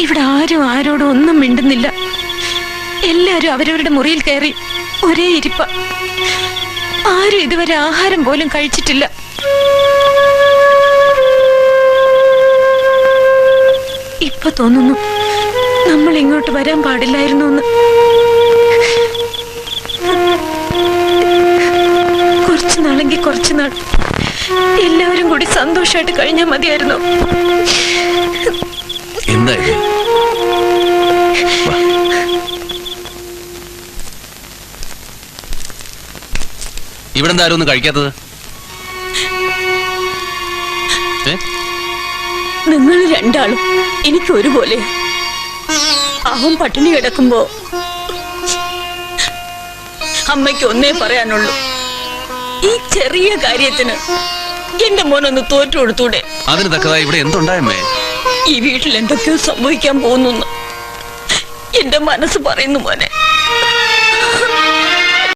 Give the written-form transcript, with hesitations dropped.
ഇവിടെ ആരും ആരോടും ഒന്നും മിണ്ടുന്നില്ല. എല്ലാരും അവരവരുടെ മുറിയിൽ കയറി ഒരേ ഇരിപ്പ. ആരും ഇതുവരെ ആഹാരം പോലും കഴിച്ചിട്ടില്ല. ഇപ്പൊ തോന്നുന്നു നമ്മൾ ഇങ്ങോട്ട് വരാൻ പാടില്ലായിരുന്നു എന്ന്. കുറച്ചുനാളെങ്കിൽ കുറച്ചുനാൾ എല്ലാവരും കൂടി സന്തോഷമായിട്ട് കഴിഞ്ഞാൽ മതിയായിരുന്നു. ഇവിടെ എന്തായാലും ഒന്നും കഴിക്കാത്തത്? നിങ്ങൾ രണ്ടാളും എനിക്ക് ഒരുപോലെ. അവൻ പട്ടിണി കിടക്കുമ്പോ അമ്മയ്ക്ക് ഒന്നേ പറയാനുള്ളൂ, ഈ ചെറിയ കാര്യത്തിന് എന്റെ മോനൊന്ന് തോറ്റു കൊടുത്തൂടെ? അതിന് തക്കതായി ഇവിടെ എന്തുണ്ടായമ്മേ? ഈ വീട്ടിൽ എന്തൊക്കെയോ സംഭവിക്കാൻ പോകുന്നു എന്റെ മനസ്സ് പറയുന്നു മോനെ.